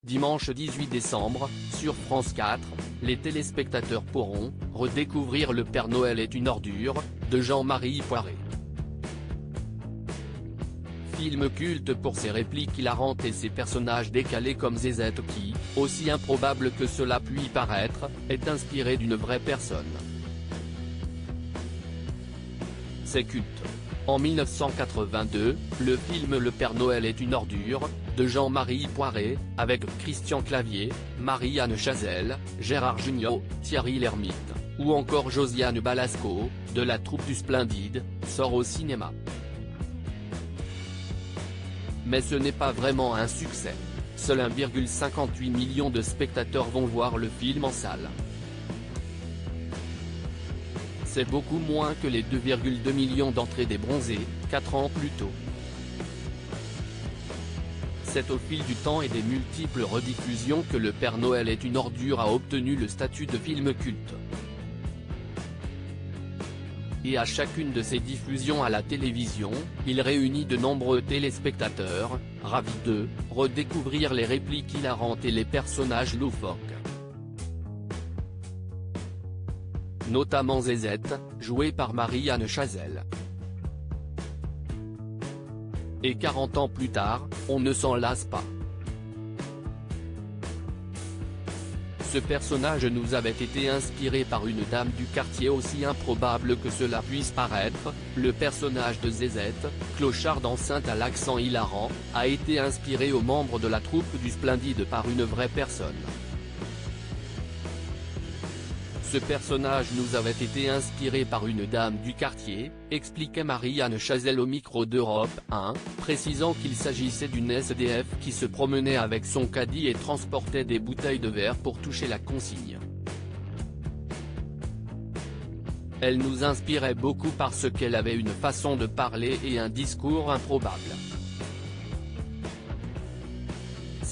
Dimanche 18 décembre, sur France 4, les téléspectateurs pourront redécouvrir Le Père Noël est une ordure, de Jean-Marie Poiret. Film culte pour ses répliques hilarantes et ses personnages décalés comme Zézette qui, aussi improbable que cela puisse paraître, est inspiré d'une vraie personne. C'est culte. En 1982, le film Le Père Noël est une ordure, de Jean-Marie Poiret, avec Christian Clavier, Marie-Anne Chazelle, Gérard Jugnot, Thierry Lhermitte, ou encore Josiane Balasco, de la troupe du Splendide, sort au cinéma. Mais ce n'est pas vraiment un succès. Seul 1,58 million de spectateurs vont voir le film en salle. C'est beaucoup moins que les 2,2 millions d'entrées des Bronzés, 4 ans plus tôt. C'est au fil du temps et des multiples rediffusions que Le Père Noël est une ordure a obtenu le statut de film culte. Et à chacune de ses diffusions à la télévision, il réunit de nombreux téléspectateurs, ravis de redécouvrir les répliques hilarantes et les personnages loufoques. Notamment Zézette, jouée par Marie-Anne Chazelle. Et 40 ans plus tard, on ne s'en lasse pas. Ce personnage nous avait été inspiré par une dame du quartier aussi improbable que cela puisse paraître, le personnage de Zézette, clocharde enceinte à l'accent hilarant, a été inspiré aux membres de la troupe du Splendide par une vraie personne. Ce personnage nous avait été inspiré par une dame du quartier, expliquait Marie-Anne Chazelle au micro d'Europe 1, précisant qu'il s'agissait d'une SDF qui se promenait avec son caddie et transportait des bouteilles de verre pour toucher la consigne. Elle nous inspirait beaucoup parce qu'elle avait une façon de parler et un discours improbable.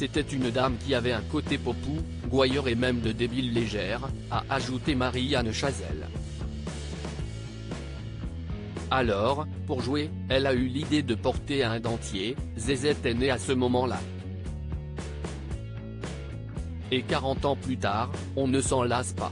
C'était une dame qui avait un côté popou, gouailleur et même de débile légère, a ajouté Marie-Anne Chazelle. Alors, pour jouer, elle a eu l'idée de porter un dentier, Zézette est née à ce moment-là. Et 40 ans plus tard, on ne s'en lasse pas.